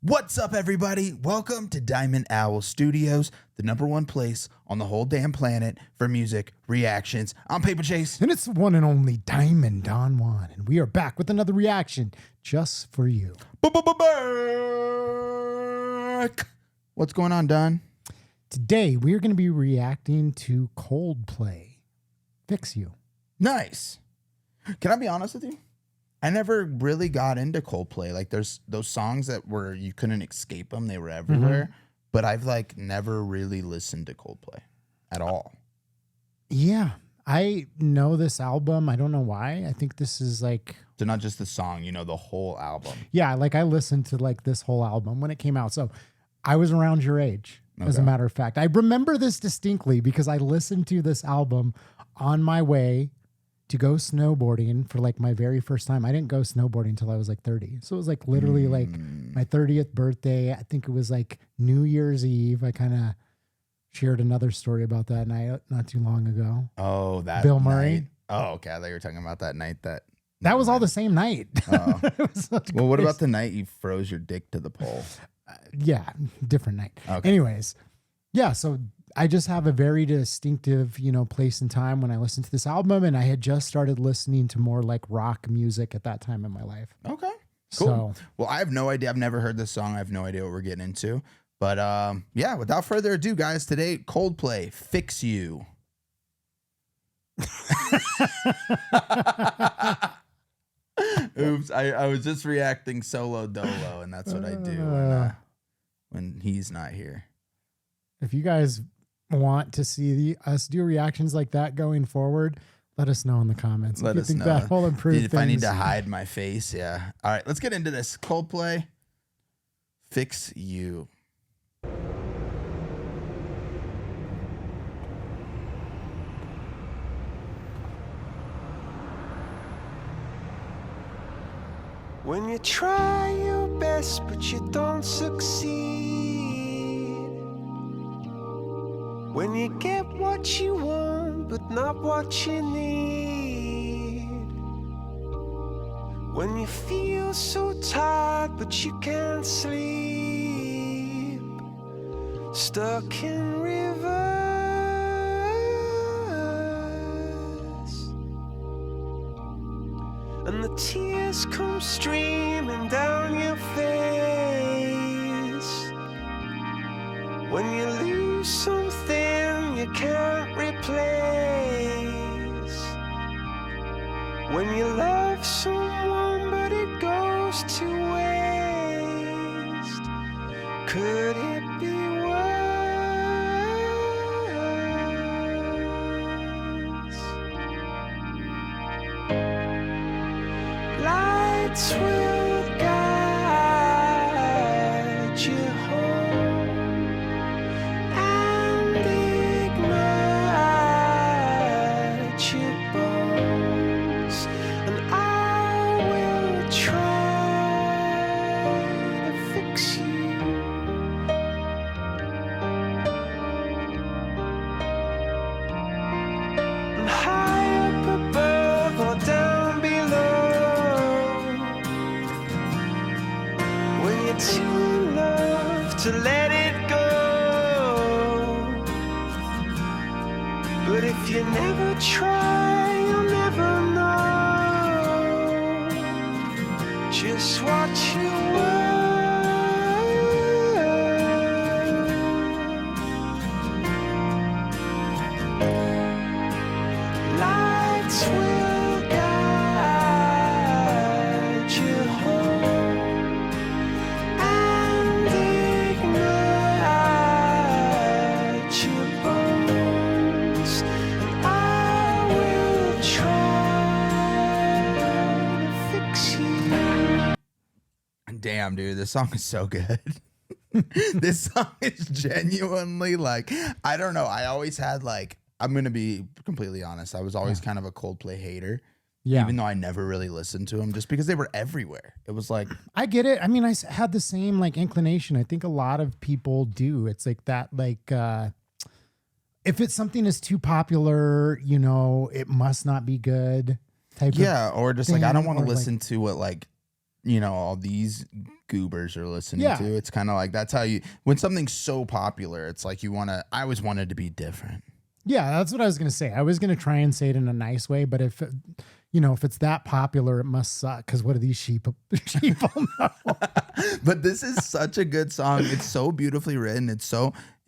What's up, everybody? Welcome to Diamond Owl Studios, the #1 place on the whole damn planet for music reactions. I'm Paper Chase. And it's the one and only Diamond Don Juan. And we are back with another reaction just for you. Back. What's going on, Don? Today, we are going to be reacting to Coldplay. Fix You. Nice. Can I be honest with you? I never really got into Coldplay. Like, there's those songs that were, you couldn't escape them. They were everywhere. But I've like never really listened to Coldplay at all. Yeah, I know this album. I don't know why. I think this is like... So not just the song, you know, the whole album. Yeah, like I listened to like this whole album when it came out. So I was around your age, as a matter of fact. I remember this distinctly because I listened to this album on my way to go snowboarding for like my very first time. I didn't go snowboarding until I was like 30. So it was like literally like my 30th birthday. I think it was like New Year's Eve. I kind of shared another story about that night not too long ago. Oh, that Bill Murray. night. Oh, okay. I thought you were talking about that night. That was all the same night. Oh. Well, what about the night you froze your dick to the pole? Yeah, different night. Okay. Anyways, yeah, so I just have a very distinctive, place and time when I listen to this album, and I had just started listening to more like rock music at that time in my life. Okay, cool. So, well, I have no idea. I've never heard this song. I have no idea what we're getting into. But yeah, without further ado, guys, today, Coldplay, Fix You. Oops, I was just reacting solo dolo, and that's what I do when he's not here. If you guys want to see us do reactions like that going forward, let us know in the comments. Let if you us think know. that will improve if things. I need to hide my face, yeah. All right, let's get into this. Coldplay, Fix You. When you try your best but you don't succeed, when you get what you want but not what you need, when you feel so tired but you can't sleep, stuck in reverse, and the tears come streaming down your face, when you lose something you can't replace, when you love someone but it goes to waste, could it be worse? Lights will guide you home and ignite your bones, and I will try to fix you. And high up above or down below, when you're too in love to let it go, but if you never try, you'll never know just what you were. Lights will guide you home and ignite your bones, and I will try to fix you. Damn, dude, this song is so good. This song is genuinely like, I don't know. I always had like, I'm going to be completely honest. I was always kind of a Coldplay hater. Yeah. Even though I never really listened to them just because they were everywhere. It was like, I get it. I mean, I had the same like inclination. I think a lot of people do. It's like that, like, if it's something is too popular, it must not be good type of or just like, I don't want to or listen to what like all these goobers are listening Yeah. to. It's kind of like that's how when something's so popular, it's like I always wanted to be different. Yeah, that's what I was going to say. I was going to try and say it in a nice way, but if it's that popular, it must suck. Because what do these sheeple know? But this is such a good song. It's so beautifully written.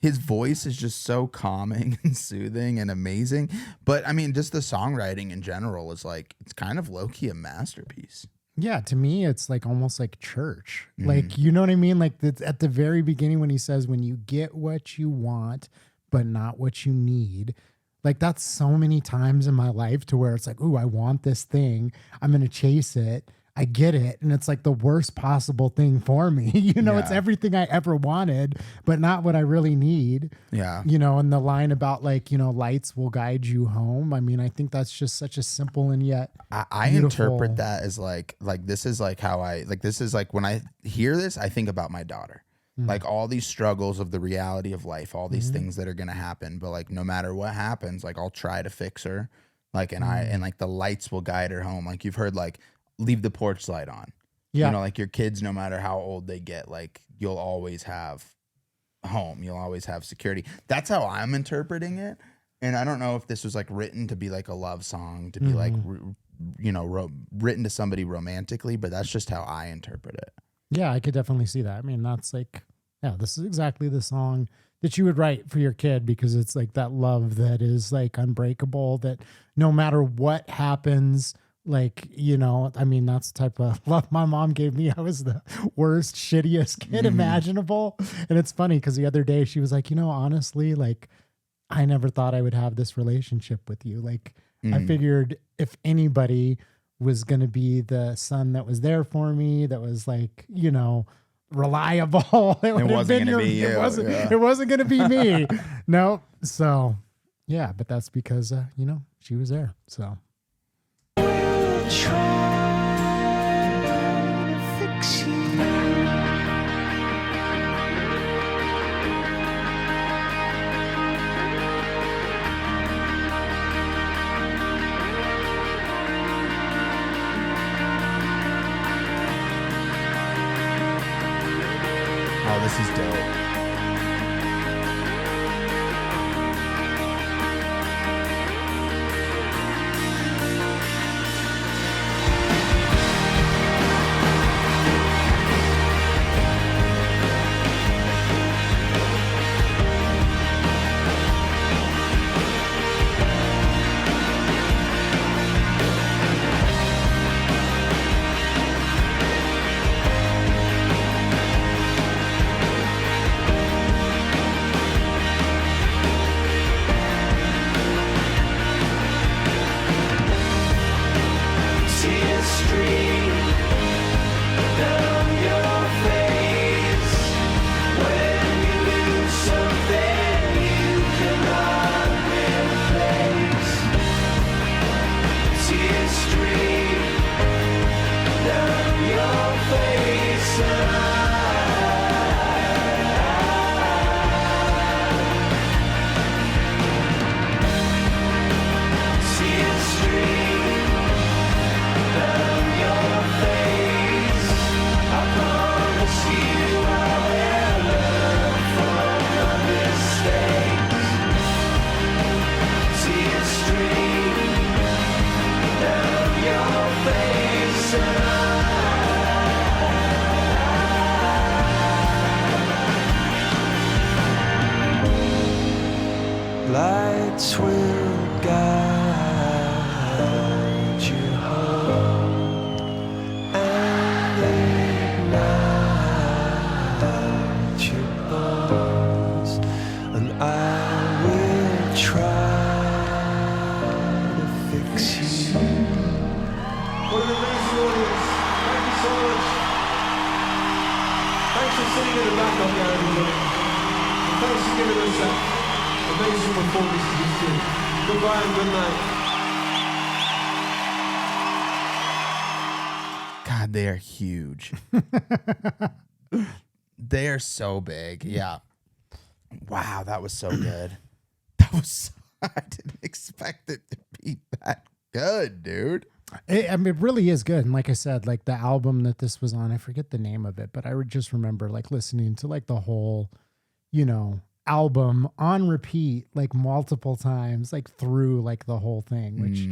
His voice is just so calming and soothing and amazing. But I mean, just the songwriting in general is like, it's kind of low key a masterpiece. Yeah, to me, it's like almost like church. Like, you know what I mean? Like at the very beginning when he says, when you get what you want, but not what you need. Like that's so many times in my life to where it's like, ooh, I want this thing. I'm going to chase it. I get it. And it's like the worst possible thing for me. It's everything I ever wanted, but not what I really need. Yeah. And the line about like, lights will guide you home. I mean, I think that's just such a simple and yet I interpret that as like this is like how this is like when I hear this, I think about my daughter. Like all these struggles of the reality of life, all these things that are going to happen. But like, no matter what happens, like I'll try to fix her. Like, and like the lights will guide her home. Like you've heard, like leave the porch light on. Yeah. Like your kids, no matter how old they get, like you'll always have home. You'll always have security. That's how I'm interpreting it. And I don't know if this was like written to be like a love song, to be like, written to somebody romantically, but that's just how I interpret it. Yeah, I could definitely see that. I mean, that's like, yeah, this is exactly the song that you would write for your kid, because it's like that love that is like unbreakable, that no matter what happens, like, I mean, that's the type of love my mom gave me. I was the worst, shittiest kid imaginable. And it's funny because the other day she was like, honestly, like, I never thought I would have this relationship with you. Like, I figured if anybody was going to be the son that was there for me, that was like, reliable. It wasn't going to be you. It wasn't going to be me. No. So, yeah, but that's because, she was there. So. Try to fix you. Oh, this is dope. Lights will guide you home and ignite your bones, and I will try to fix you. What an amazing audience! Thank you so much. Thanks for sitting in the back up there, everybody. And thanks for giving us that amazing performance to this tune. Goodbye and good night. God, they are huge. They are so big. Yeah. Wow, that was so good. I didn't expect it to be that good, dude. I mean, it really is good. And like I said, like the album that this was on, I forget the name of it, but I would just remember like listening to like the whole, album on repeat, like multiple times, like through like the whole thing, which,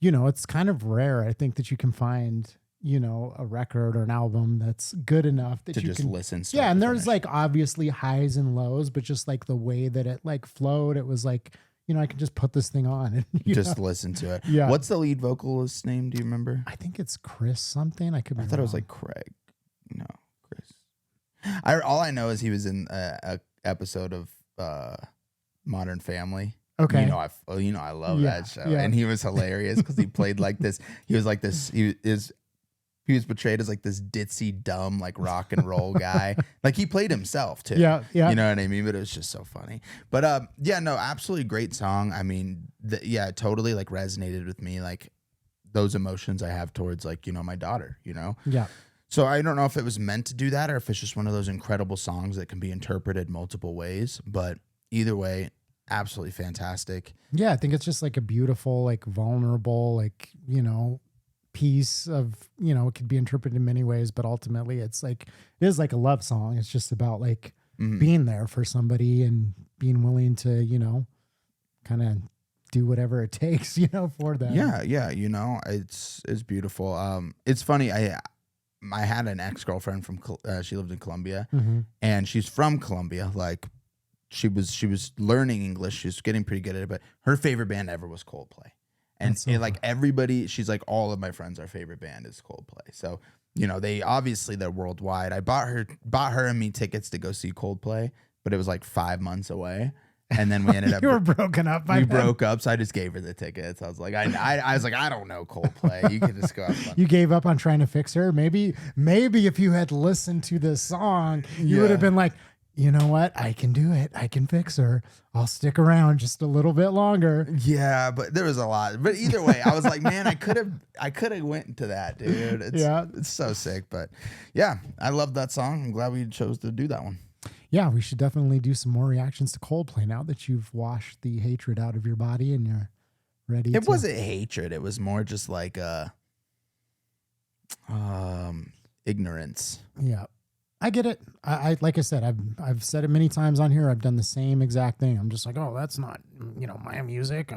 it's kind of rare. I think that you can find, a record or an album that's good enough that to you just can listen. Yeah. And there's finish. like obviously highs and lows, but just like the way that it like flowed, it was like, I can just put this thing on and just listen to it. Yeah. What's the lead vocalist's name? Do you remember? I think it's Chris something. I could be I thought it was wrong. like Craig. No, Chris. All I know is he was in a episode of Modern Family. Okay. I love that show, yeah. and he was hilarious because he played like this. He was like this. He was portrayed as like this ditzy, dumb, like rock and roll guy. Like he played himself too. Yeah. You know what I mean? But it was just so funny. But yeah, no, absolutely great song. I mean, it totally like resonated with me. Like those emotions I have towards like, my daughter, Yeah. So I don't know if it was meant to do that or if it's just one of those incredible songs that can be interpreted multiple ways. But either way, absolutely fantastic. Yeah. I think it's just like a beautiful, like vulnerable, like, piece of, it could be interpreted in many ways, but ultimately it is like a love song. It's just about like being there for somebody and being willing to, kind of do whatever it takes, for them. Yeah. It's beautiful. It's funny. I had an ex-girlfriend from she lived in Colombia, and she's from Colombia. Like she was learning English. She was getting pretty good at it, but her favorite band ever was Coldplay. And like everybody, she's like, all of my friends, our favorite band is Coldplay. So, they're worldwide. I bought her and me tickets to go see Coldplay, but it was like 5 months away. And then we ended up, You were broken up. we broke up. So I just gave her the tickets. I was like, I was like, I don't know Coldplay. You can just go have fun. You gave up on trying to fix her. Maybe if you had listened to this song, you would have been like, you know what? I can do it. I can fix her. I'll stick around just a little bit longer. Yeah, but there was a lot. But either way, I was like, man, I could have went into that, dude. It's so sick. But yeah, I love that song. I'm glad we chose to do that one. Yeah, we should definitely do some more reactions to Coldplay now that you've washed the hatred out of your body and you're ready. It wasn't hatred. It was more just like ignorance. Yeah. I get it. I like I said, I've said it many times on here. I've done the same exact thing. I'm just like, oh, that's not, my music.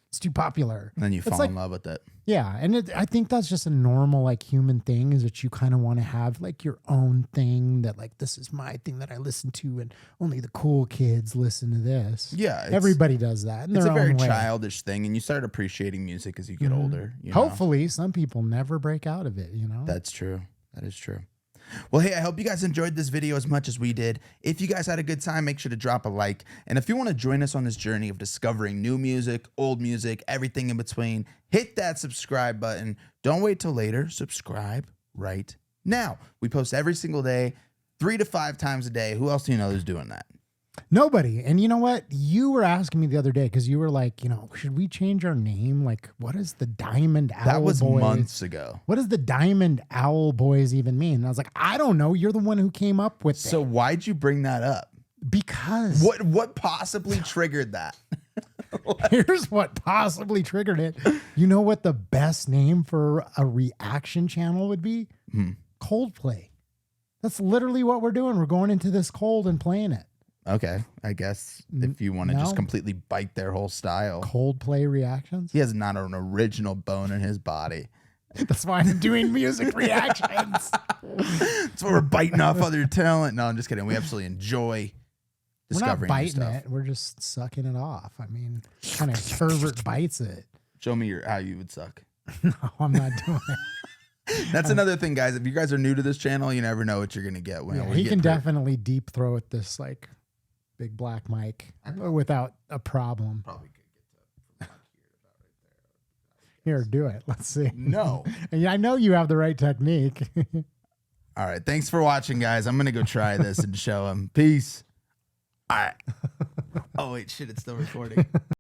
It's too popular. And then you fall in love with it. Yeah. And I think that's just a normal, like human thing is that you kind of want to have like your own thing that like, this is my thing that I listen to and only the cool kids listen to this. Yeah. Everybody does that. It's a very childish thing. And you start appreciating music as you get older. Hopefully some people never break out of it, That's true. That is true. Well, hey, I hope you guys enjoyed this video as much as we did. If you guys had a good time, make sure to drop a like. And if you want to join us on this journey of discovering new music, old music, everything in between, hit that subscribe button. Don't wait till later. Subscribe right now. We post every single day, 3 to 5 times a day. Who else do you know is doing that? Nobody. And you know what? You were asking me the other day because you were like, should we change our name? Like, what is the Diamond Owl Boys? That was months ago. What does the Diamond Owl Boys even mean? And I was like, I don't know. You're the one who came up with it. So why'd you bring that up? Because. What possibly triggered that? Here's what possibly triggered it. You know what the best name for a reaction channel would be? Coldplay. That's literally what we're doing. We're going into this cold and playing it. Okay, I guess if you want to just completely bite their whole style. Coldplay reactions? He has not an original bone in his body. That's why I'm doing music reactions. That's why we're biting off other talent. No, I'm just kidding. We absolutely enjoy discovering We're not new biting stuff. it. We're just sucking it off. I mean, kind of pervert bites it. Show me how you would suck. No, I'm not doing it. That's another thing, guys. If you guys are new to this channel, you never know what you're going to get. He can definitely deep throat this like big black mic without a problem. Probably could get to Here, do it. Let's see. No. And I know you have the right technique. All right. Thanks for watching, guys. I'm going to go try this and show him. Peace. All right. Oh, wait. Shit. It's still recording.